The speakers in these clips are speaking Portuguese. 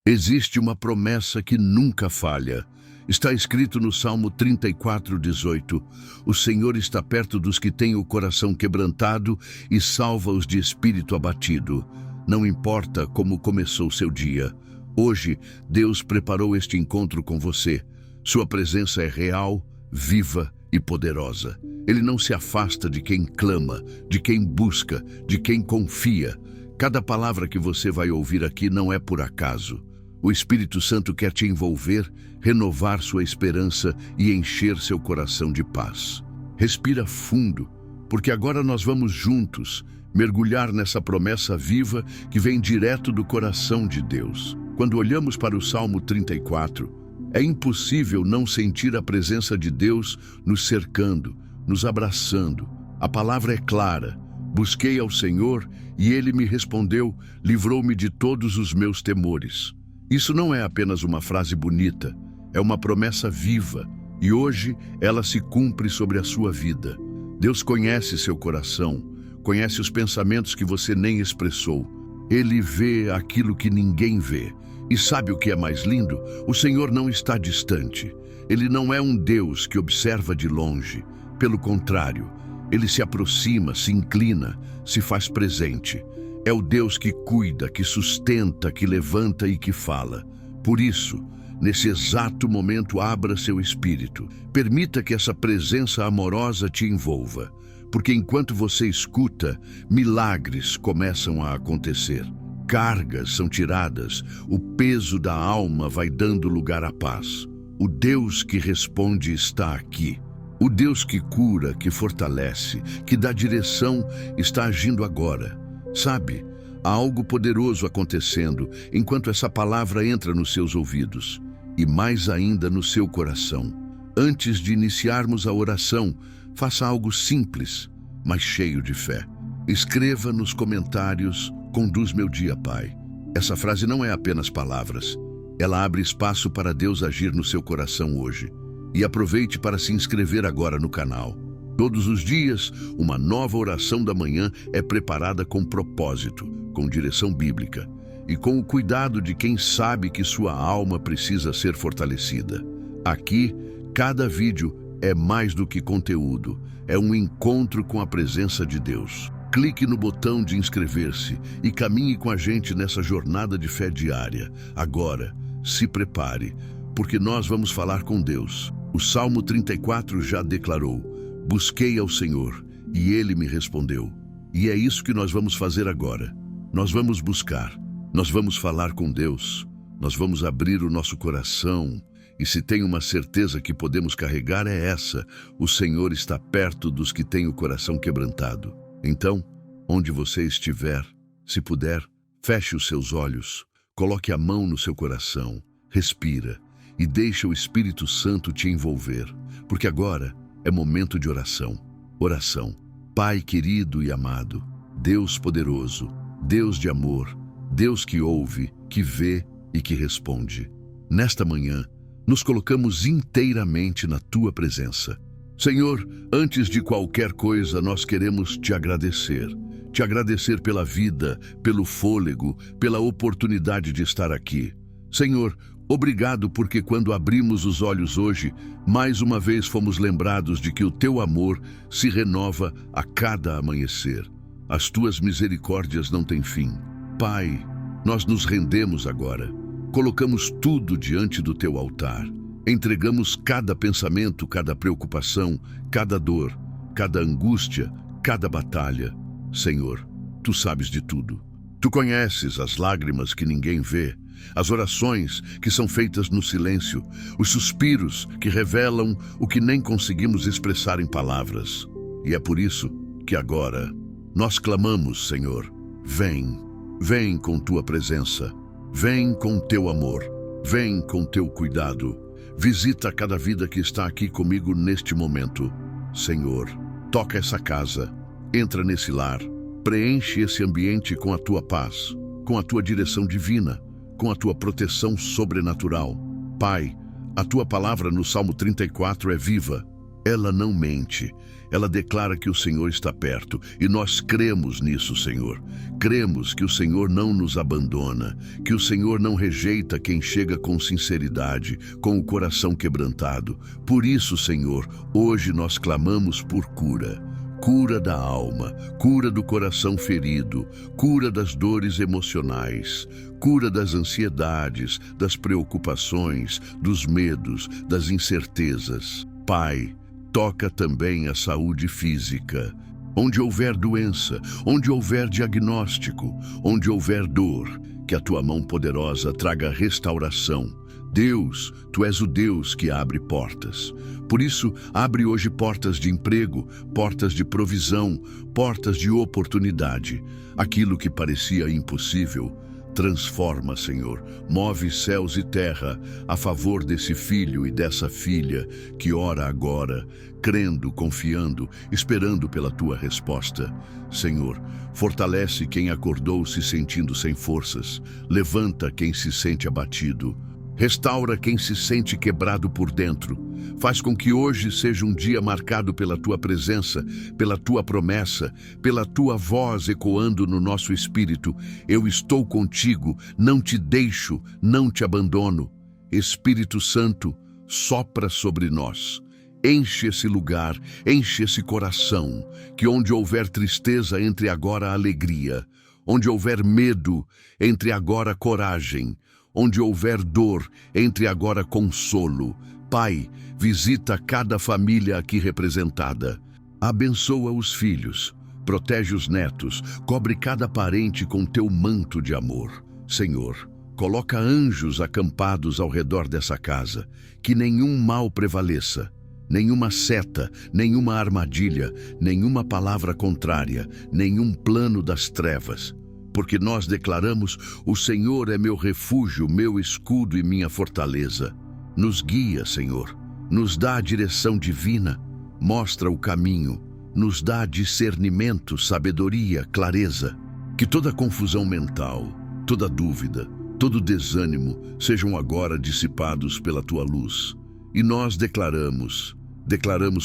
Existe uma promessa que nunca falha. Está escrito no Salmo 34:18. O Senhor está perto dos que têm o coração quebrantado e salva-os de espírito abatido. Não importa como começou seu dia. Hoje, Deus preparou este encontro com você. Sua presença é real, viva e poderosa. Ele não se afasta de quem clama, de quem busca, de quem confia. Cada palavra que você vai ouvir aqui não é por acaso. O Espírito Santo quer te envolver, renovar sua esperança e encher seu coração de paz. Respira fundo, porque agora nós vamos juntos mergulhar nessa promessa viva que vem direto do coração de Deus. Quando olhamos para o Salmo 34, é impossível não sentir a presença de Deus nos cercando, nos abraçando. A palavra é clara. Busquei ao Senhor e Ele me respondeu, livrou-me de todos os meus temores. Isso não é apenas uma frase bonita, é uma promessa viva e hoje ela se cumpre sobre a sua vida. Deus conhece seu coração, conhece os pensamentos que você nem expressou. Ele vê aquilo que ninguém vê. E sabe o que é mais lindo? O Senhor não está distante. Ele não é um Deus que observa de longe. Pelo contrário, Ele se aproxima, se inclina, se faz presente. É o Deus que cuida, que sustenta, que levanta e que fala. Por isso, nesse exato momento, abra seu espírito. Permita que essa presença amorosa te envolva. Porque enquanto você escuta, milagres começam a acontecer. Cargas são tiradas, o peso da alma vai dando lugar à paz. O Deus que responde está aqui. O Deus que cura, que fortalece, que dá direção, está agindo agora. Sabe, há algo poderoso acontecendo enquanto essa palavra entra nos seus ouvidos e mais ainda no seu coração. Antes de iniciarmos a oração, faça algo simples, mas cheio de fé. Escreva nos comentários: conduz meu dia, Pai. Essa frase não é apenas palavras. Ela abre espaço para Deus agir no seu coração hoje. E aproveite para se inscrever agora no canal. Todos os dias, uma nova oração da manhã é preparada com propósito, com direção bíblica e com o cuidado de quem sabe que sua alma precisa ser fortalecida. Aqui, cada vídeo é mais do que conteúdo, é um encontro com a presença de Deus. Clique no botão de inscrever-se e caminhe com a gente nessa jornada de fé diária. Agora, se prepare, porque nós vamos falar com Deus. O Salmo 34 já declarou: busquei ao Senhor e Ele me respondeu. E é isso que nós vamos fazer agora. Nós vamos buscar, nós vamos falar com Deus, nós vamos abrir o nosso coração. E se tem uma certeza que podemos carregar é essa: o Senhor está perto dos que têm o coração quebrantado. Então, onde você estiver, se puder, feche os seus olhos, coloque a mão no seu coração, respira e deixa o Espírito Santo te envolver, porque agora é momento de oração. Oração. Pai querido e amado, Deus poderoso, Deus de amor, Deus que ouve, que vê e que responde. Nesta manhã, nos colocamos inteiramente na Tua presença. Senhor, antes de qualquer coisa, nós queremos te agradecer. Te agradecer pela vida, pelo fôlego, pela oportunidade de estar aqui. Senhor, obrigado porque quando abrimos os olhos hoje, mais uma vez fomos lembrados de que o Teu amor se renova a cada amanhecer. As Tuas misericórdias não têm fim. Pai, nós nos rendemos agora. Colocamos tudo diante do Teu altar. Entregamos cada pensamento, cada preocupação, cada dor, cada angústia, cada batalha. Senhor, Tu sabes de tudo. Tu conheces as lágrimas que ninguém vê, as orações que são feitas no silêncio, os suspiros que revelam o que nem conseguimos expressar em palavras. E é por isso que agora nós clamamos, Senhor, vem com Tua presença, vem com Teu amor, vem com Teu cuidado. Visita cada vida que está aqui comigo neste momento. Senhor, toca essa casa, entra nesse lar, preenche esse ambiente com a Tua paz, com a Tua direção divina, com a Tua proteção sobrenatural. Pai, a Tua palavra no Salmo 34 é viva, Ela não mente. Ela declara que o Senhor está perto e nós cremos nisso, Senhor. Cremos que o Senhor não nos abandona, que o Senhor não rejeita quem chega com sinceridade, com o coração quebrantado. Por isso, Senhor, hoje nós clamamos por cura. Cura da alma, cura do coração ferido, cura das dores emocionais, cura das ansiedades, das preocupações, dos medos, das incertezas. Pai, toca também a saúde física. Onde houver doença, onde houver diagnóstico, onde houver dor, que a tua mão poderosa traga restauração. Deus, tu és o Deus que abre portas. Por isso, abre hoje portas de emprego, portas de provisão, portas de oportunidade. Aquilo que parecia impossível, transforma, Senhor. Move céus e terra a favor desse filho e dessa filha que ora agora, crendo, confiando, esperando pela tua resposta. Senhor, fortalece quem acordou se sentindo sem forças. Levanta quem se sente abatido. Restaura quem se sente quebrado por dentro. Faz com que hoje seja um dia marcado pela tua presença, pela tua promessa, pela tua voz ecoando no nosso espírito. Eu estou contigo, não te deixo, não te abandono. Espírito Santo, sopra sobre nós. Enche esse lugar, enche esse coração, que onde houver tristeza, entre agora a alegria. Onde houver medo, entre agora a coragem. Onde houver dor, entre agora consolo. Pai, visita cada família aqui representada. Abençoa os filhos, protege os netos, cobre cada parente com teu manto de amor. Senhor, coloca anjos acampados ao redor dessa casa, que nenhum mal prevaleça, nenhuma seta, nenhuma armadilha, nenhuma palavra contrária, nenhum plano das trevas. Porque nós declaramos, o Senhor é meu refúgio, meu escudo e minha fortaleza. Nos guia, Senhor, nos dá a direção divina, mostra o caminho, nos dá discernimento, sabedoria, clareza. Que toda confusão mental, toda dúvida, todo desânimo sejam agora dissipados pela tua luz. E nós declaramos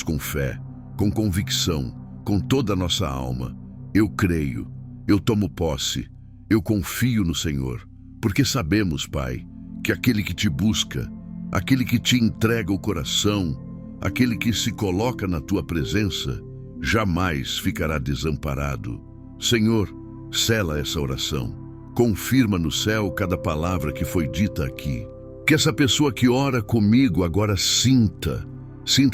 com fé, com convicção, com toda a nossa alma. Eu creio. Eu tomo posse, eu confio no Senhor, porque sabemos, Pai, que aquele que te busca, aquele que te entrega o coração, aquele que se coloca na tua presença, jamais ficará desamparado. Senhor, sela essa oração, confirma no céu cada palavra que foi dita aqui. Que essa pessoa que ora comigo agora sinta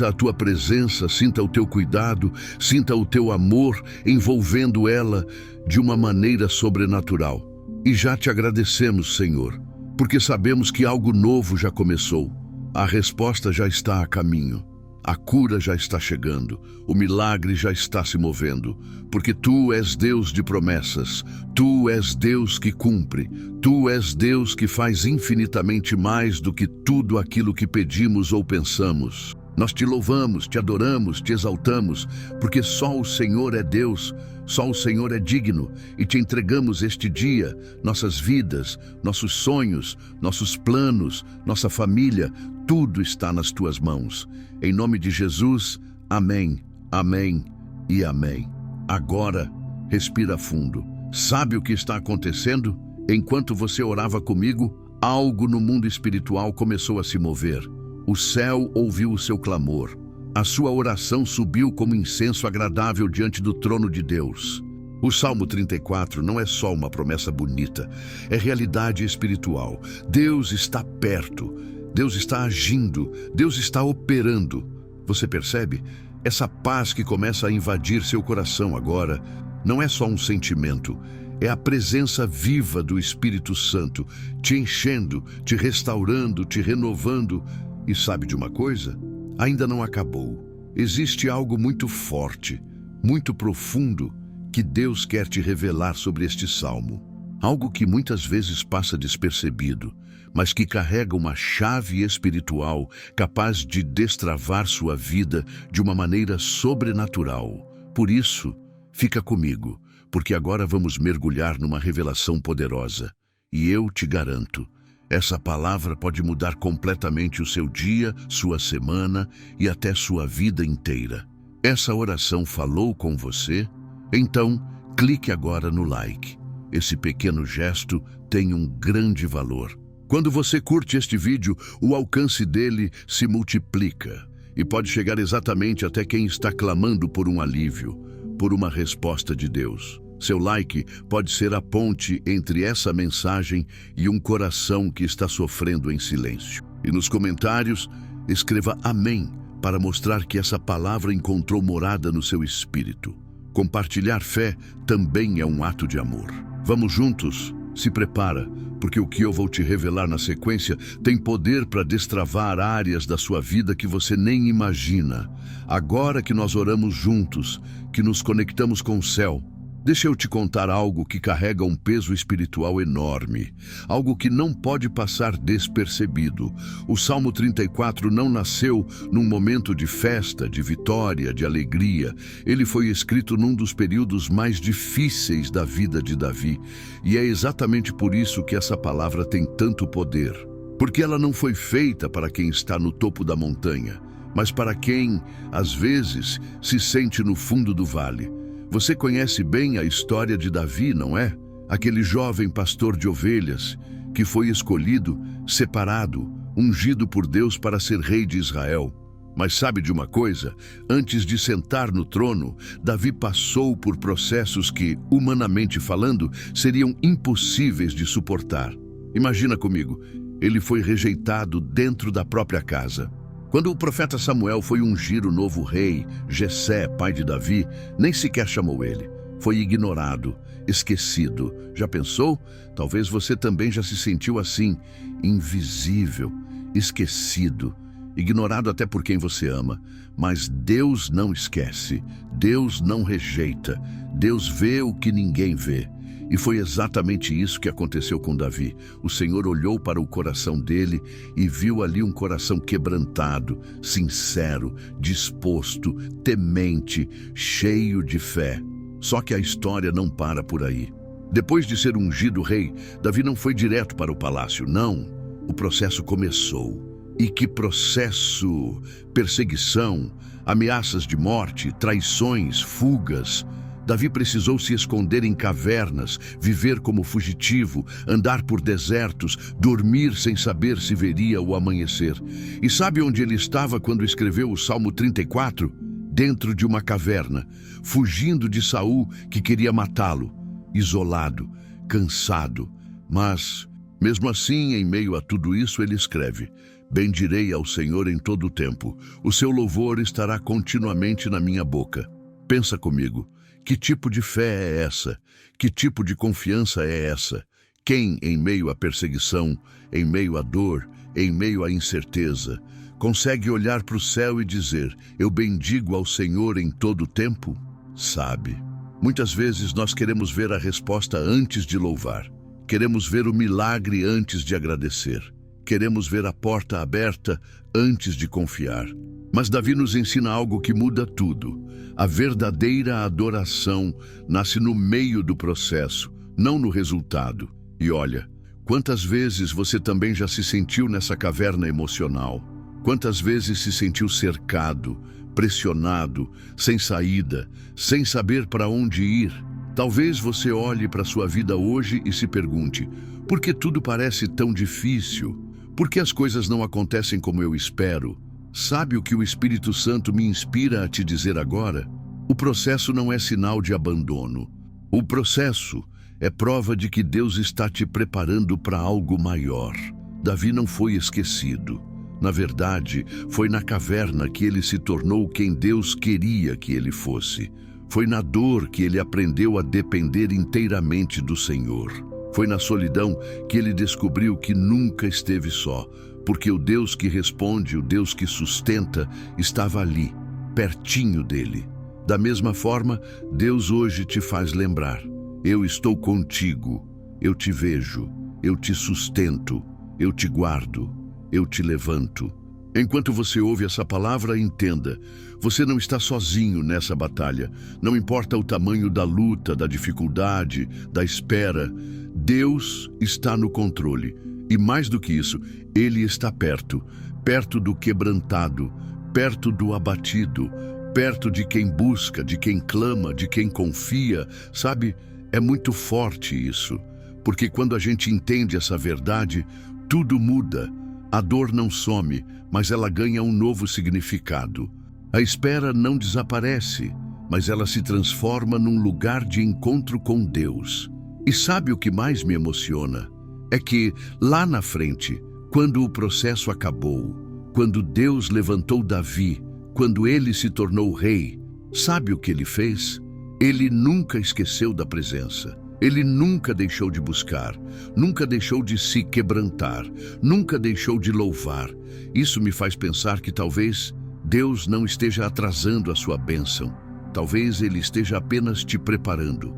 a tua presença, sinta o teu cuidado, sinta o teu amor envolvendo ela de uma maneira sobrenatural. E já te agradecemos, Senhor, porque sabemos que algo novo já começou. A resposta já está a caminho. A cura já está chegando. O milagre já está se movendo. Porque tu és Deus de promessas. Tu és Deus que cumpre. Tu és Deus que faz infinitamente mais do que tudo aquilo que pedimos ou pensamos. Nós te louvamos, te adoramos, te exaltamos, porque só o Senhor é Deus, só o Senhor é digno, e te entregamos este dia, nossas vidas, nossos sonhos, nossos planos, nossa família, tudo está nas tuas mãos. Em nome de Jesus, amém, amém e amém. Agora, respira fundo. Sabe o que está acontecendo? Enquanto você orava comigo, algo no mundo espiritual começou a se mover. O céu ouviu o seu clamor. A sua oração subiu como incenso agradável diante do trono de Deus. O Salmo 34 não é só uma promessa bonita, é realidade espiritual. Deus está perto, Deus está agindo, Deus está operando. Você percebe? Essa paz que começa a invadir seu coração agora não é só um sentimento, é a presença viva do Espírito Santo, te enchendo, te restaurando, te renovando. E sabe de uma coisa? Ainda não acabou. Existe algo muito forte, muito profundo, que Deus quer te revelar sobre este salmo. Algo que muitas vezes passa despercebido, mas que carrega uma chave espiritual capaz de destravar sua vida de uma maneira sobrenatural. Por isso, fica comigo, porque agora vamos mergulhar numa revelação poderosa. E eu te garanto, Essa palavra pode mudar completamente o seu dia, sua semana e até sua vida inteira. Essa oração falou com você? Então, clique agora no like. Esse pequeno gesto tem um grande valor. Quando você curte este vídeo, o alcance dele se multiplica e pode chegar exatamente até quem está clamando por um alívio, por uma resposta de Deus. Seu like pode ser a ponte entre essa mensagem e um coração que está sofrendo em silêncio. E nos comentários, escreva amém para mostrar que essa palavra encontrou morada no seu espírito. Compartilhar fé também é um ato de amor. Vamos juntos? Se prepara, porque o que eu vou te revelar na sequência tem poder para destravar áreas da sua vida que você nem imagina. Agora que nós oramos juntos, que nos conectamos com o céu, deixa eu te contar algo que carrega um peso espiritual enorme, algo que não pode passar despercebido. O Salmo 34 não nasceu num momento de festa, de vitória, de alegria. Ele foi escrito num dos períodos mais difíceis da vida de Davi, e é exatamente por isso que essa palavra tem tanto poder. Porque ela não foi feita para quem está no topo da montanha, mas para quem, às vezes, se sente no fundo do vale. Você conhece bem a história de Davi, não é? Aquele jovem pastor de ovelhas que foi escolhido, separado, ungido por Deus para ser rei de Israel. Mas sabe de uma coisa? Antes de sentar no trono, Davi passou por processos que, humanamente falando, seriam impossíveis de suportar. Imagina comigo, ele foi rejeitado dentro da própria casa. Quando o profeta Samuel foi ungir o novo rei, Jessé, pai de Davi, nem sequer chamou ele. Foi ignorado, esquecido. Já pensou? Talvez você também já se sentiu assim, invisível, esquecido, ignorado até por quem você ama. Mas Deus não esquece, Deus não rejeita, Deus vê o que ninguém vê. E foi exatamente isso que aconteceu com Davi. O Senhor olhou para o coração dele e viu ali um coração quebrantado, sincero, disposto, temente, cheio de fé. Só que a história não para por aí. Depois de ser ungido rei, Davi não foi direto para o palácio, não. O processo começou. E que processo! Perseguição, ameaças de morte, traições, fugas. Davi precisou se esconder em cavernas, viver como fugitivo, andar por desertos, dormir sem saber se veria o amanhecer. E sabe onde ele estava quando escreveu o Salmo 34? Dentro de uma caverna, fugindo de Saul, que queria matá-lo, isolado, cansado. Mas, mesmo assim, em meio a tudo isso, ele escreve: bendirei ao Senhor em todo o tempo, o seu louvor estará continuamente na minha boca. Pensa comigo. Que tipo de fé é essa? Que tipo de confiança é essa? Quem, em meio à perseguição, em meio à dor, em meio à incerteza, consegue olhar para o céu e dizer: eu bendigo ao Senhor em todo o tempo? Sabe, muitas vezes nós queremos ver a resposta antes de louvar. Queremos ver o milagre antes de agradecer. Queremos ver a porta aberta antes de confiar. Mas Davi nos ensina algo que muda tudo. A verdadeira adoração nasce no meio do processo, não no resultado. E olha, quantas vezes você também já se sentiu nessa caverna emocional? Quantas vezes se sentiu cercado, pressionado, sem saída, sem saber para onde ir? Talvez você olhe para sua vida hoje e se pergunte: por que tudo parece tão difícil? Por que as coisas não acontecem como eu espero? Sabe o que o Espírito Santo me inspira a te dizer agora? O processo não é sinal de abandono. O processo é prova de que Deus está te preparando para algo maior. Davi não foi esquecido. Na verdade, foi na caverna que ele se tornou quem Deus queria que ele fosse. Foi na dor que ele aprendeu a depender inteiramente do Senhor. Foi na solidão que ele descobriu que nunca esteve só, porque o Deus que responde, o Deus que sustenta, estava ali, pertinho dele. Da mesma forma, Deus hoje te faz lembrar: eu estou contigo, eu te vejo, eu te sustento, eu te guardo, eu te levanto. Enquanto você ouve essa palavra, entenda: você não está sozinho nessa batalha. Não importa o tamanho da luta, da dificuldade, da espera, Deus está no controle. E mais do que isso, Ele está perto, perto do quebrantado, perto do abatido, perto de quem busca, de quem clama, de quem confia. Sabe, é muito forte isso, porque quando a gente entende essa verdade, tudo muda. A dor não some, mas ela ganha um novo significado. A espera não desaparece, mas ela se transforma num lugar de encontro com Deus. E sabe o que mais me emociona? É que, lá na frente, quando o processo acabou, quando Deus levantou Davi, quando ele se tornou rei, sabe o que ele fez? Ele nunca esqueceu da presença. Ele nunca deixou de buscar, nunca deixou de se quebrantar, nunca deixou de louvar. Isso me faz pensar que talvez Deus não esteja atrasando a sua bênção. Talvez Ele esteja apenas te preparando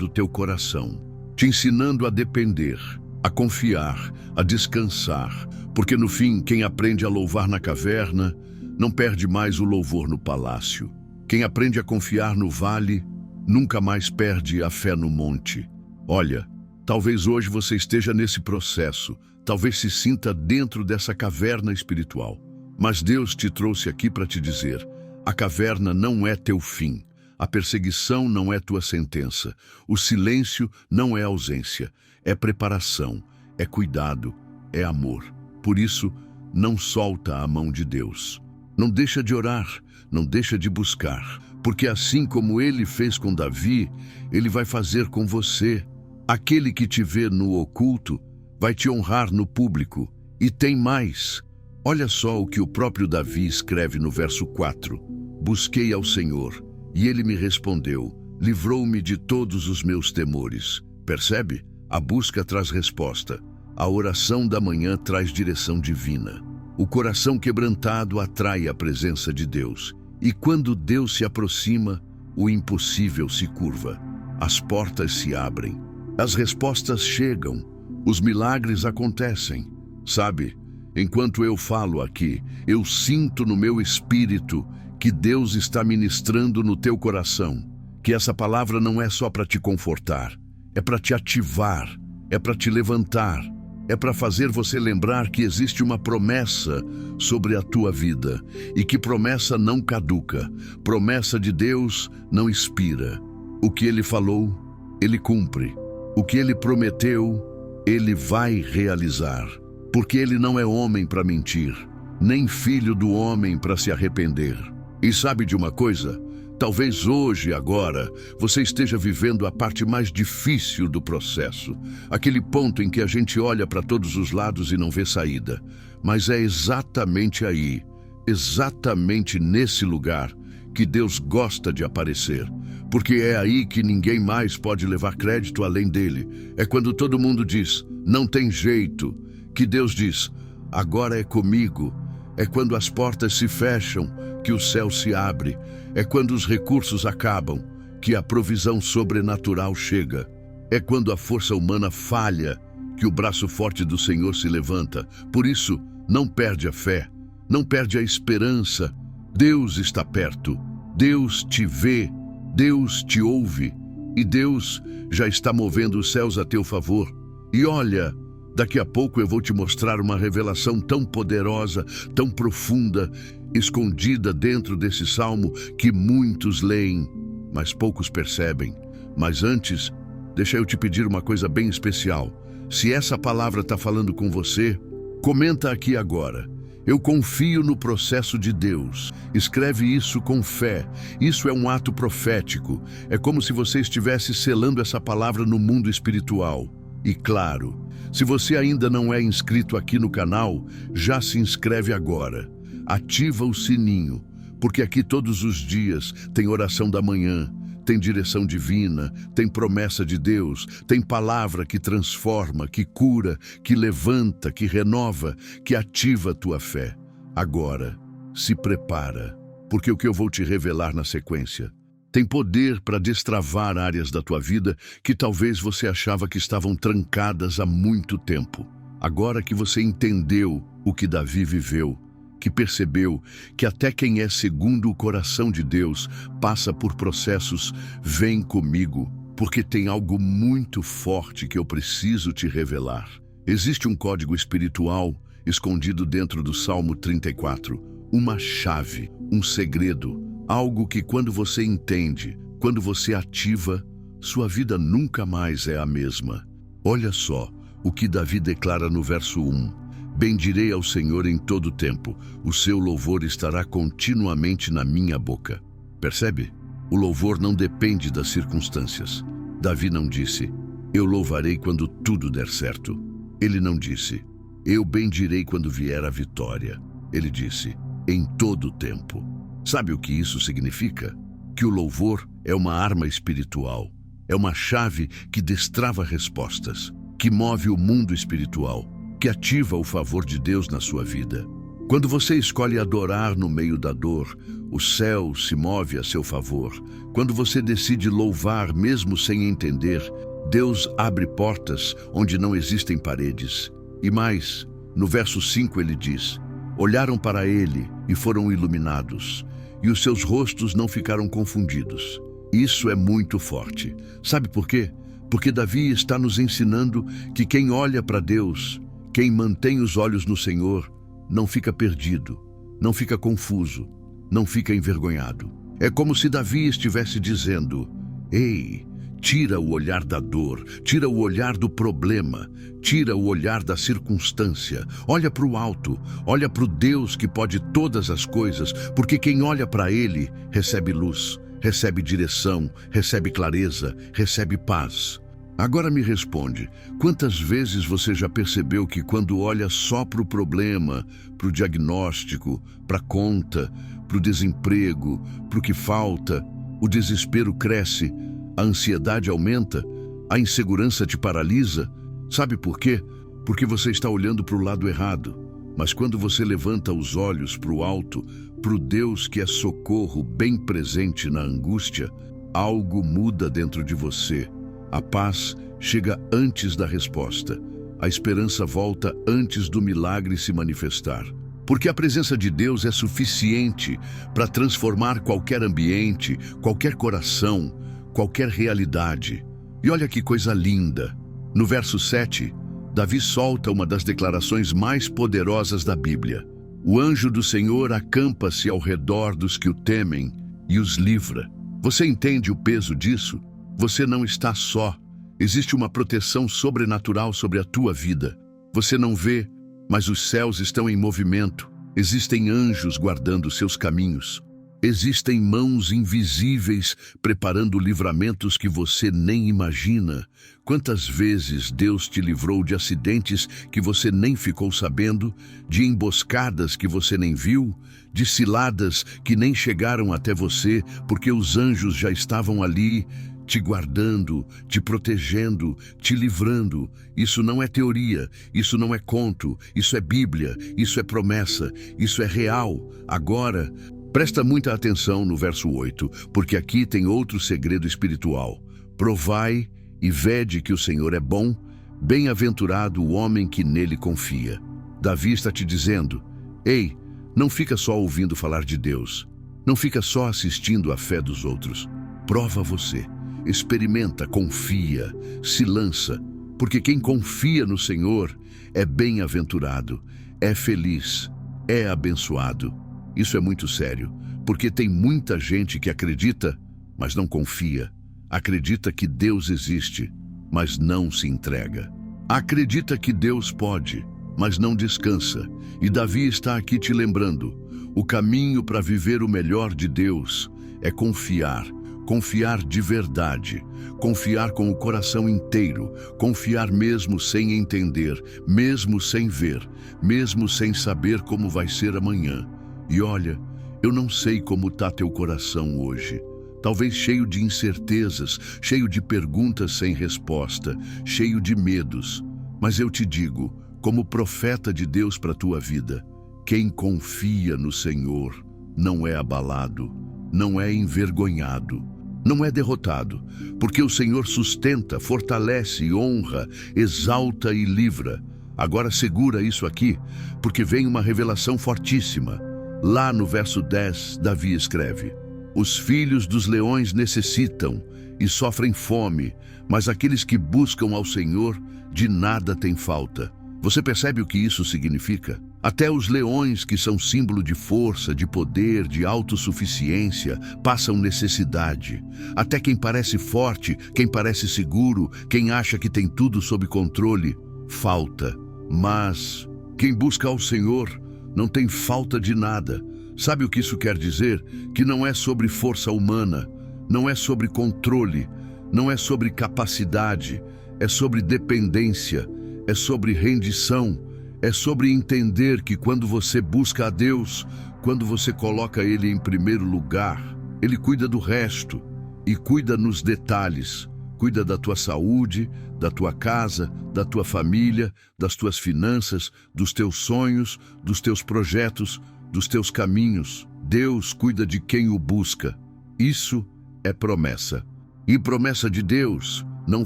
o teu coração, te ensinando a depender, a confiar, a descansar, porque no fim, quem aprende a louvar na caverna, não perde mais o louvor no palácio. Quem aprende a confiar no vale, nunca mais perde a fé no monte. Olha, talvez hoje você esteja nesse processo, talvez se sinta dentro dessa caverna espiritual. Mas Deus te trouxe aqui para te dizer, a caverna não é teu fim, a perseguição não é tua sentença, o silêncio não é ausência, é preparação, é cuidado, é amor. Por isso, não solta a mão de Deus. Não deixa de orar, não deixa de buscar, porque assim como Ele fez com Davi, Ele vai fazer com você. Aquele que te vê no oculto vai te honrar no público. E tem mais. Olha só o que o próprio Davi escreve no verso 4. Busquei ao Senhor, e Ele me respondeu, livrou-me de todos os meus temores. Percebe? A busca traz resposta. A oração da manhã traz direção divina. O coração quebrantado atrai a presença de Deus. E quando Deus se aproxima, o impossível se curva. As portas se abrem. As respostas chegam. Os milagres acontecem. Sabe, enquanto eu falo aqui, eu sinto no meu espírito que Deus está ministrando no teu coração. Que essa palavra não é só para te confortar, é para te ativar, é para te levantar. É para fazer você lembrar que existe uma promessa sobre a tua vida e que promessa não caduca, promessa de Deus não expira. O que Ele falou, Ele cumpre. O que Ele prometeu, Ele vai realizar. Porque Ele não é homem para mentir, nem filho do homem para se arrepender. E sabe de uma coisa? Talvez hoje, agora, você esteja vivendo a parte mais difícil do processo. Aquele ponto em que a gente olha para todos os lados e não vê saída. Mas é exatamente aí, exatamente nesse lugar, que Deus gosta de aparecer. Porque é aí que ninguém mais pode levar crédito além dele. É quando todo mundo diz, não tem jeito, que Deus diz, agora é comigo. É quando as portas se fecham, que o céu se abre. É quando os recursos acabam, que a provisão sobrenatural chega. É quando a força humana falha, que o braço forte do Senhor se levanta. Por isso, não perde a fé, não perde a esperança. Deus está perto, Deus te vê, Deus te ouve, e Deus já está movendo os céus a teu favor. E olha, daqui a pouco eu vou te mostrar uma revelação tão poderosa, tão profunda, escondida dentro desse salmo que muitos leem, mas poucos percebem. Mas antes, deixa eu te pedir uma coisa bem especial. Se essa palavra está falando com você, comenta aqui agora. Eu confio no processo de Deus. Escreve isso com fé. Isso é um ato profético. É como se você estivesse selando essa palavra no mundo espiritual. E claro, se você ainda não é inscrito aqui no canal, já se inscreve agora. Ativa o sininho, porque aqui todos os dias tem oração da manhã, tem direção divina, tem promessa de Deus, tem palavra que transforma, que cura, que levanta, que renova, que ativa a tua fé. Agora, se prepara, porque o que eu vou te revelar na sequência tem poder para destravar áreas da tua vida que talvez você achava que estavam trancadas há muito tempo. Agora que você entendeu o que Davi viveu, que percebeu que até quem é segundo o coração de Deus passa por processos, vem comigo, porque tem algo muito forte que eu preciso te revelar. Existe um código espiritual escondido dentro do Salmo 34, uma chave, um segredo, algo que quando você entende, quando você ativa, sua vida nunca mais é a mesma. Olha só o que Davi declara no verso 1. Bendirei ao Senhor em todo o tempo, o seu louvor estará continuamente na minha boca. Percebe? O louvor não depende das circunstâncias. Davi não disse, eu louvarei quando tudo der certo. Ele não disse, eu bendirei quando vier a vitória. Ele disse, em todo o tempo. Sabe o que isso significa? Que o louvor é uma arma espiritual. É uma chave que destrava respostas, que move o mundo espiritual, que ativa o favor de Deus na sua vida. Quando você escolhe adorar no meio da dor, o céu se move a seu favor. Quando você decide louvar mesmo sem entender, Deus abre portas onde não existem paredes. E mais, no verso 5 ele diz, olharam para ele e foram iluminados, e os seus rostos não ficaram confundidos. Isso é muito forte. Sabe por quê? Porque Davi está nos ensinando que quem olha para Deus, quem mantém os olhos no Senhor, não fica perdido, não fica confuso, não fica envergonhado. É como se Davi estivesse dizendo, ei, tira o olhar da dor, tira o olhar do problema, tira o olhar da circunstância. Olha para o alto, olha para o Deus que pode todas as coisas, porque quem olha para Ele recebe luz, recebe direção, recebe clareza, recebe paz. Agora me responde, quantas vezes você já percebeu que quando olha só para o problema, para o diagnóstico, para a conta, para o desemprego, para o que falta, o desespero cresce, a ansiedade aumenta, a insegurança te paralisa? Sabe por quê? Porque você está olhando para o lado errado. Mas quando você levanta os olhos para o alto, para o Deus que é socorro bem presente na angústia, algo muda dentro de você. A paz chega antes da resposta. A esperança volta antes do milagre se manifestar. Porque a presença de Deus é suficiente para transformar qualquer ambiente, qualquer coração, qualquer realidade. E olha que coisa linda. No verso 7, Davi solta uma das declarações mais poderosas da Bíblia. O anjo do Senhor acampa-se ao redor dos que o temem e os livra. Você entende o peso disso? Você não está só. Existe uma proteção sobrenatural sobre a tua vida. Você não vê, mas os céus estão em movimento. Existem anjos guardando seus caminhos. Existem mãos invisíveis preparando livramentos que você nem imagina. Quantas vezes Deus te livrou de acidentes que você nem ficou sabendo, de emboscadas que você nem viu, de ciladas que nem chegaram até você, porque os anjos já estavam ali, te guardando, te protegendo, te livrando. Isso não é teoria, isso não é conto, isso é Bíblia, isso é promessa, isso é real. Agora, presta muita atenção no verso 8, porque aqui tem outro segredo espiritual. Provai e vede que o Senhor é bom, bem-aventurado o homem que nele confia. Davi está te dizendo, ei, não fica só ouvindo falar de Deus, não fica só assistindo à fé dos outros. Prova você, experimenta, confia, se lança, porque quem confia no Senhor é bem-aventurado, é feliz, é abençoado. Isso é muito sério, porque tem muita gente que acredita, mas não confia. Acredita que Deus existe, mas não se entrega. Acredita que Deus pode, mas não descansa. E Davi está aqui te lembrando, o caminho para viver o melhor de Deus é confiar. Confiar de verdade, confiar com o coração inteiro, confiar mesmo sem entender, mesmo sem ver, mesmo sem saber como vai ser amanhã. E olha, eu não sei como está teu coração hoje. Talvez cheio de incertezas, cheio de perguntas sem resposta, cheio de medos. Mas eu te digo, como profeta de Deus para a tua vida, quem confia no Senhor não é abalado, não é envergonhado, não é derrotado, porque o Senhor sustenta, fortalece, honra, exalta e livra. Agora segura isso aqui, porque vem uma revelação fortíssima. Lá no verso 10, Davi escreve, Os filhos dos leões necessitam e sofrem fome, mas aqueles que buscam ao Senhor de nada têm falta. Você percebe o que isso significa? Até os leões, que são símbolo de força, de poder, de autossuficiência, passam necessidade. Até quem parece forte, quem parece seguro, quem acha que tem tudo sob controle, falta. Mas quem busca ao Senhor não tem falta de nada. Sabe o que isso quer dizer? Que não é sobre força humana, não é sobre controle, não é sobre capacidade, é sobre dependência, é sobre rendição, é sobre entender que quando você busca a Deus, quando você coloca Ele em primeiro lugar, Ele cuida do resto e cuida nos detalhes. Cuida da tua saúde, da tua casa, da tua família, das tuas finanças, dos teus sonhos, dos teus projetos, dos teus caminhos. Deus cuida de quem o busca. Isso é promessa. E promessa de Deus não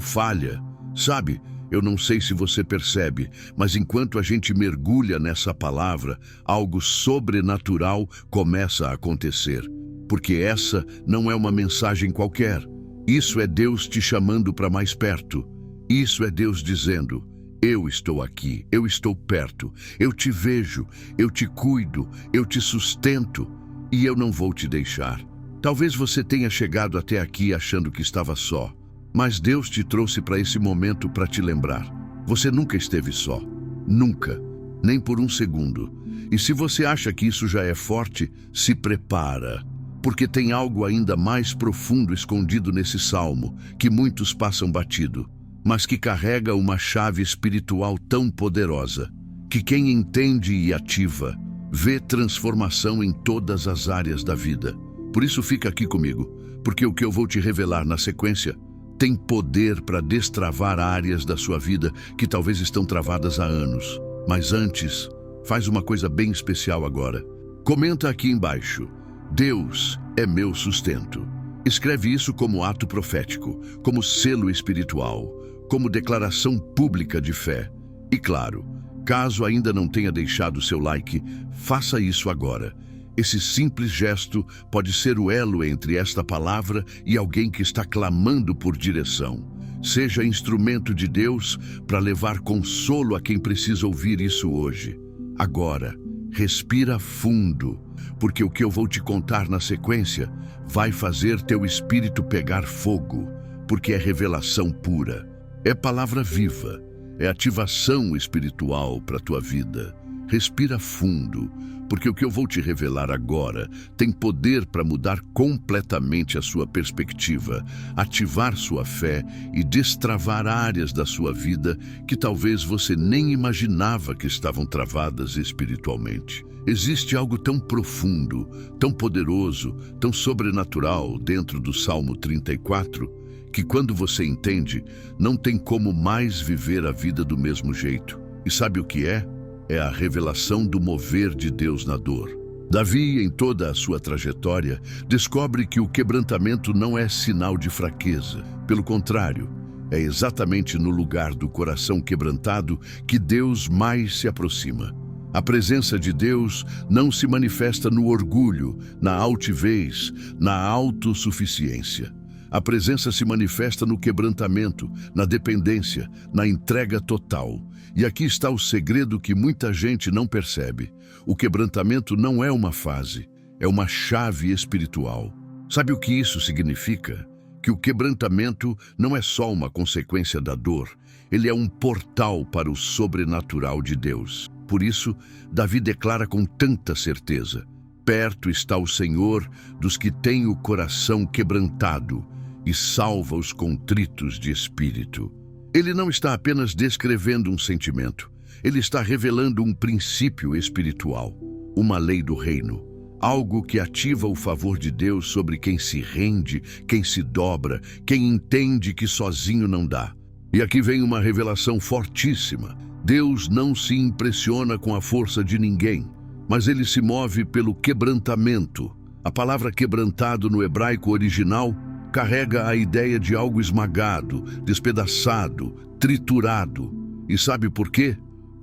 falha. Sabe, eu não sei se você percebe, mas enquanto a gente mergulha nessa palavra, algo sobrenatural começa a acontecer. Porque essa não é uma mensagem qualquer. Isso é Deus te chamando para mais perto. Isso é Deus dizendo: eu estou aqui, eu estou perto, eu te vejo, eu te cuido, eu te sustento e eu não vou te deixar. Talvez você tenha chegado até aqui achando que estava só, mas Deus te trouxe para esse momento para te lembrar. Você nunca esteve só. Nunca. Nem por um segundo. E se você acha que isso já é forte, se prepara. Porque tem algo ainda mais profundo escondido nesse salmo, que muitos passam batido, mas que carrega uma chave espiritual tão poderosa, que quem entende e ativa, vê transformação em todas as áreas da vida. Por isso fica aqui comigo, porque o que eu vou te revelar na sequência tem poder para destravar áreas da sua vida que talvez estão travadas há anos. Mas antes, faz uma coisa bem especial agora. Comenta aqui embaixo: Deus é meu sustento. Escreve isso como ato profético, como selo espiritual, como declaração pública de fé. E claro, caso ainda não tenha deixado seu like, faça isso agora. Esse simples gesto pode ser o elo entre esta palavra e alguém que está clamando por direção. Seja instrumento de Deus para levar consolo a quem precisa ouvir isso hoje. Agora, respira fundo, porque o que eu vou te contar na sequência vai fazer teu espírito pegar fogo, porque é revelação pura. É palavra viva, é ativação espiritual para a tua vida. Respira fundo, porque o que eu vou te revelar agora tem poder para mudar completamente a sua perspectiva, ativar sua fé e destravar áreas da sua vida que talvez você nem imaginava que estavam travadas espiritualmente. Existe algo tão profundo, tão poderoso, tão sobrenatural dentro do Salmo 34, que quando você entende, não tem como mais viver a vida do mesmo jeito. E sabe o que é? É a revelação do mover de Deus na dor. Davi, em toda a sua trajetória, descobre que o quebrantamento não é sinal de fraqueza. Pelo contrário, é exatamente no lugar do coração quebrantado que Deus mais se aproxima. A presença de Deus não se manifesta no orgulho, na altivez, na autossuficiência. A presença se manifesta no quebrantamento, na dependência, na entrega total. E aqui está o segredo que muita gente não percebe. O quebrantamento não é uma fase, é uma chave espiritual. Sabe o que isso significa? Que o quebrantamento não é só uma consequência da dor, ele é um portal para o sobrenatural de Deus. Por isso, Davi declara com tanta certeza: perto está o Senhor dos que têm o coração quebrantado e salva os contritos de espírito. Ele não está apenas descrevendo um sentimento, ele está revelando um princípio espiritual, uma lei do reino, algo que ativa o favor de Deus sobre quem se rende, quem se dobra, quem entende que sozinho não dá. E aqui vem uma revelação fortíssima. Deus não se impressiona com a força de ninguém, mas ele se move pelo quebrantamento. A palavra quebrantado no hebraico original carrega a ideia de algo esmagado, despedaçado, triturado. E sabe por quê?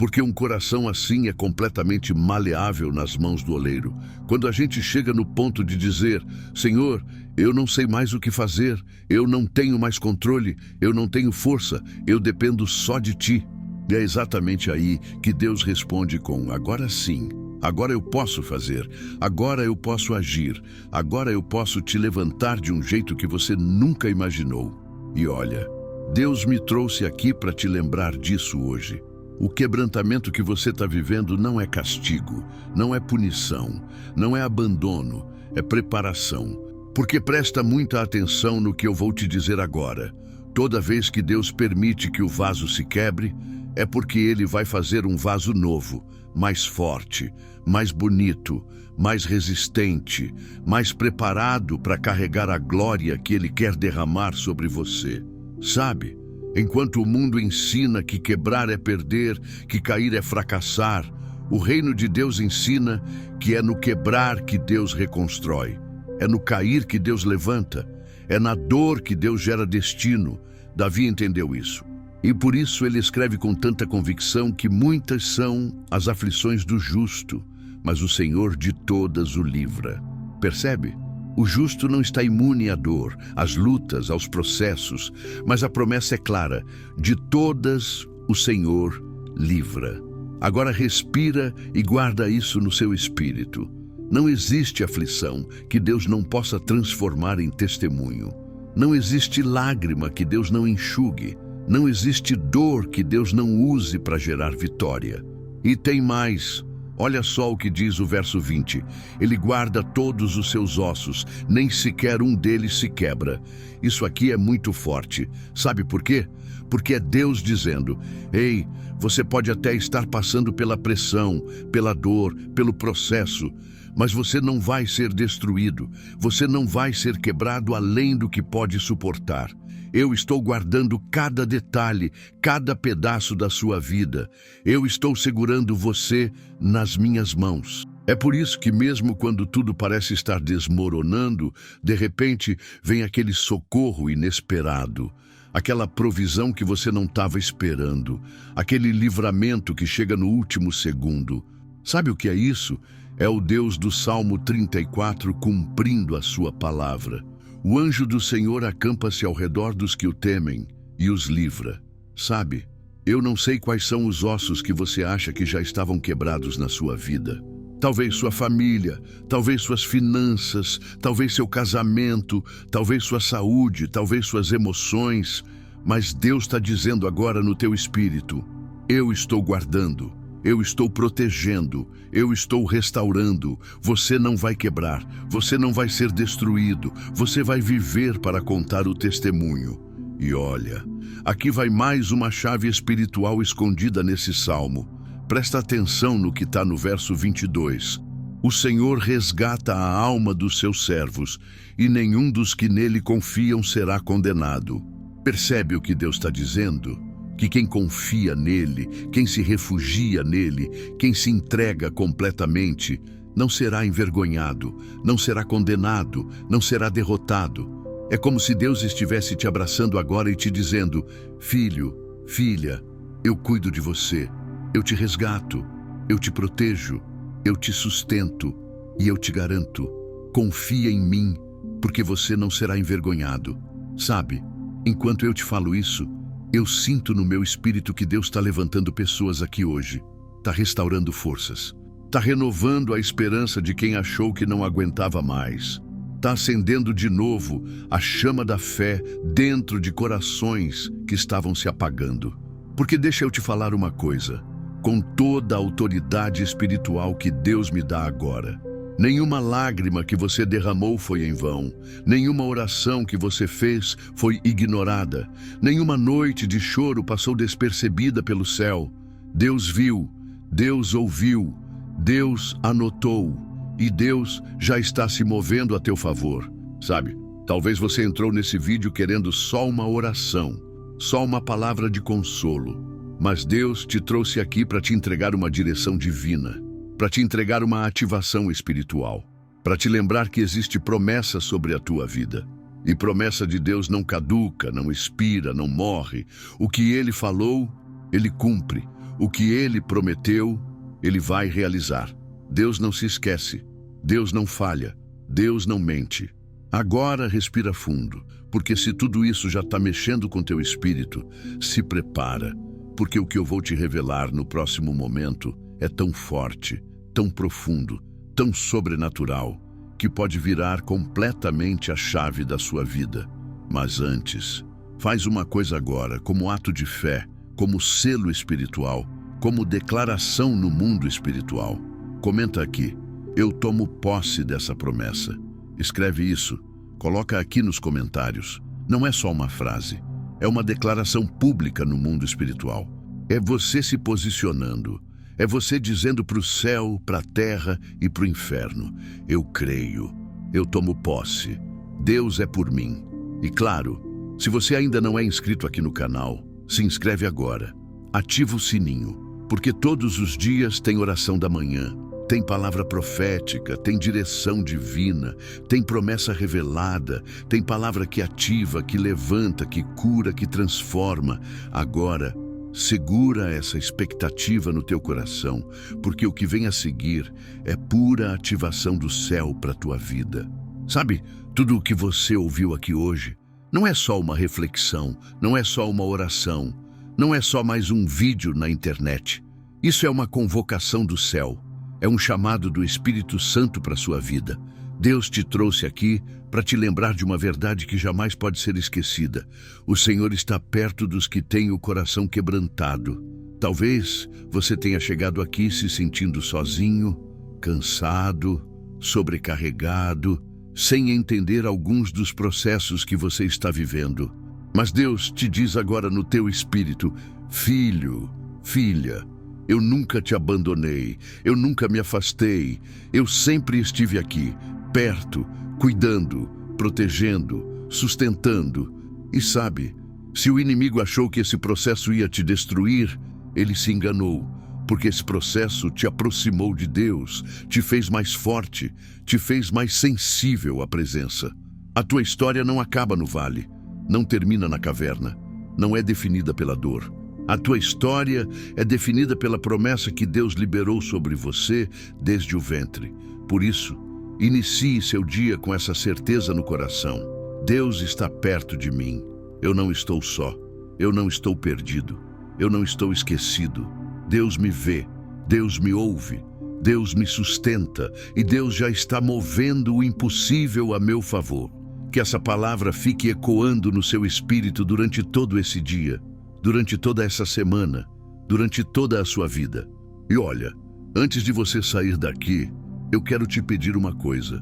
porque um coração assim é completamente maleável nas mãos do oleiro. Quando a gente chega no ponto de dizer: Senhor, eu não sei mais o que fazer, eu não tenho mais controle, eu não tenho força, eu dependo só de Ti. E é exatamente aí que Deus responde com: agora sim, agora eu posso fazer, agora eu posso agir, agora eu posso te levantar de um jeito que você nunca imaginou. E olha, Deus me trouxe aqui para te lembrar disso hoje. O quebrantamento que você está vivendo não é castigo, não é punição, não é abandono, é preparação. Porque presta muita atenção no que eu vou te dizer agora. Toda vez que Deus permite que o vaso se quebre, é porque Ele vai fazer um vaso novo, mais forte, mais bonito, mais resistente, mais preparado para carregar a glória que Ele quer derramar sobre você. Sabe? Enquanto o mundo ensina que quebrar é perder, que cair é fracassar, o reino de Deus ensina que é no quebrar que Deus reconstrói, é no cair que Deus levanta, é na dor que Deus gera destino. Davi entendeu isso. E por isso ele escreve com tanta convicção que muitas são as aflições do justo, mas o Senhor de todas o livra. Percebe? O justo não está imune à dor, às lutas, aos processos, mas a promessa é clara: de todas o Senhor livra. Agora respira e guarda isso no seu espírito. Não existe aflição que Deus não possa transformar em testemunho. Não existe lágrima que Deus não enxugue. Não existe dor que Deus não use para gerar vitória. E tem mais. Olha só o que diz o verso 20. Ele guarda todos os seus ossos, nem sequer um deles se quebra. Isso aqui é muito forte. Sabe por quê? Porque é Deus dizendo: ei, você pode até estar passando pela pressão, pela dor, pelo processo, mas você não vai ser destruído. Você não vai ser quebrado além do que pode suportar. Eu estou guardando cada detalhe, cada pedaço da sua vida. Eu estou segurando você nas minhas mãos. É por isso que mesmo quando tudo parece estar desmoronando, de repente vem aquele socorro inesperado, aquela provisão que você não estava esperando, aquele livramento que chega no último segundo. Sabe o que é isso? É o Deus do Salmo 34 cumprindo a sua palavra. O anjo do Senhor acampa-se ao redor dos que o temem e os livra. Sabe, eu não sei quais são os ossos que você acha que já estavam quebrados na sua vida. Talvez sua família, talvez suas finanças, talvez seu casamento, talvez sua saúde, talvez suas emoções. Mas Deus está dizendo agora no teu espírito: eu estou guardando. Eu estou protegendo, eu estou restaurando. Você não vai quebrar, você não vai ser destruído, você vai viver para contar o testemunho. E olha, aqui vai mais uma chave espiritual escondida nesse salmo. Presta atenção no que está no verso 22. O Senhor resgata a alma dos seus servos, e nenhum dos que nele confiam será condenado. Percebe o que Deus está dizendo? Que quem confia nele, quem se refugia nele, quem se entrega completamente, não será envergonhado, não será condenado, não será derrotado. É como se Deus estivesse te abraçando agora e te dizendo: filho, filha, eu cuido de você, eu te resgato, eu te protejo, eu te sustento e eu te garanto. Confia em mim, porque você não será envergonhado. Sabe, enquanto eu te falo isso, eu sinto no meu espírito que Deus está levantando pessoas aqui hoje, está restaurando forças, está renovando a esperança de quem achou que não aguentava mais, está acendendo de novo a chama da fé dentro de corações que estavam se apagando. Porque deixa eu te falar uma coisa, com toda a autoridade espiritual que Deus me dá agora, nenhuma lágrima que você derramou foi em vão, nenhuma oração que você fez foi ignorada, nenhuma noite de choro passou despercebida pelo céu. Deus viu, Deus ouviu, Deus anotou e Deus já está se movendo a teu favor. Sabe, talvez você entrou nesse vídeo querendo só uma oração, só uma palavra de consolo, mas Deus te trouxe aqui para te entregar uma direção divina, para te entregar uma ativação espiritual, para te lembrar que existe promessa sobre a tua vida. E promessa de Deus não caduca, não expira, não morre. O que Ele falou, Ele cumpre. O que Ele prometeu, Ele vai realizar. Deus não se esquece. Deus não falha. Deus não mente. Agora respira fundo, porque se tudo isso já está mexendo com teu espírito, se prepara, porque o que eu vou te revelar no próximo momento é tão forte, tão profundo, tão sobrenatural, que pode virar completamente a chave da sua vida. Mas antes, faz uma coisa agora, como ato de fé, como selo espiritual, como declaração no mundo espiritual. Comenta aqui: eu tomo posse dessa promessa. Escreve isso, coloca aqui nos comentários. Não é só uma frase, é uma declaração pública no mundo espiritual. É você se posicionando, é você dizendo para o céu, para a terra e para o inferno: eu creio, eu tomo posse, Deus é por mim. E claro, se você ainda não é inscrito aqui no canal, se inscreve agora. Ativa o sininho, porque todos os dias tem oração da manhã, tem palavra profética, tem direção divina, tem promessa revelada, tem palavra que ativa, que levanta, que cura, que transforma. Agora, segura essa expectativa no teu coração, porque o que vem a seguir é pura ativação do céu para a tua vida. Sabe, tudo o que você ouviu aqui hoje não é só uma reflexão, não é só uma oração, não é só mais um vídeo na internet. Isso é uma convocação do céu. É um chamado do Espírito Santo para a sua vida. Deus te trouxe aqui para te lembrar de uma verdade que jamais pode ser esquecida. O Senhor está perto dos que têm o coração quebrantado. Talvez você tenha chegado aqui se sentindo sozinho, cansado, sobrecarregado, sem entender alguns dos processos que você está vivendo. Mas Deus te diz agora no teu espírito: filho, filha, eu nunca te abandonei, eu nunca me afastei, eu sempre estive aqui, perto, cuidando, protegendo, sustentando. E sabe, se o inimigo achou que esse processo ia te destruir, ele se enganou, porque esse processo te aproximou de Deus, te fez mais forte, te fez mais sensível à presença. A tua história não acaba no vale, não termina na caverna, não é definida pela dor. A tua história é definida pela promessa que Deus liberou sobre você desde o ventre. Por isso, inicie seu dia com essa certeza no coração: Deus está perto de mim. Eu não estou só. Eu não estou perdido. Eu não estou esquecido. Deus me vê. Deus me ouve. Deus me sustenta. E Deus já está movendo o impossível a meu favor. Que essa palavra fique ecoando no seu espírito durante todo esse dia, durante toda essa semana, durante toda a sua vida. E olha, antes de você sair daqui, eu quero te pedir uma coisa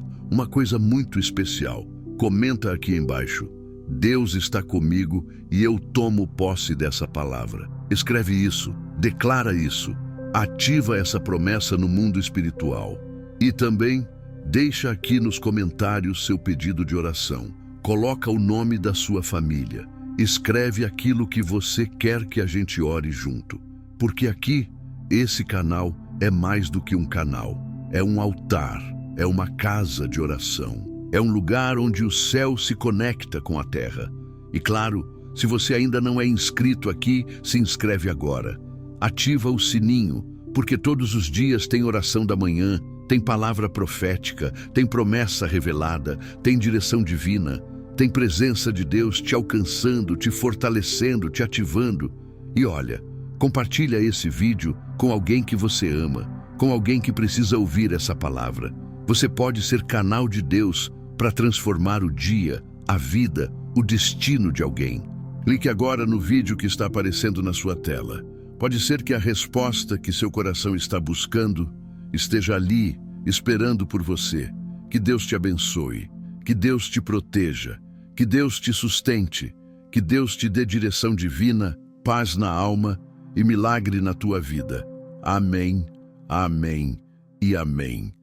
muito especial. Comenta aqui embaixo: Deus está comigo e eu tomo posse dessa palavra. Escreve isso, declara isso, ativa essa promessa no mundo espiritual. E também deixa aqui nos comentários seu pedido de oração. Coloca o nome da sua família. Escreve aquilo que você quer que a gente ore junto. Porque aqui, esse canal é mais do que um canal. É um altar, é uma casa de oração. É um lugar onde o céu se conecta com a terra. E claro, se você ainda não é inscrito aqui, se inscreve agora. Ativa o sininho, porque todos os dias tem oração da manhã, tem palavra profética, tem promessa revelada, tem direção divina, tem presença de Deus te alcançando, te fortalecendo, te ativando. E olha, compartilha esse vídeo com alguém que você ama, com alguém que precisa ouvir essa palavra. Você pode ser canal de Deus para transformar o dia, a vida, o destino de alguém. Clique agora no vídeo que está aparecendo na sua tela. Pode ser que a resposta que seu coração está buscando esteja ali, esperando por você. Que Deus te abençoe, que Deus te proteja, que Deus te sustente, que Deus te dê direção divina, paz na alma e milagre na tua vida. Amém, amém e amém.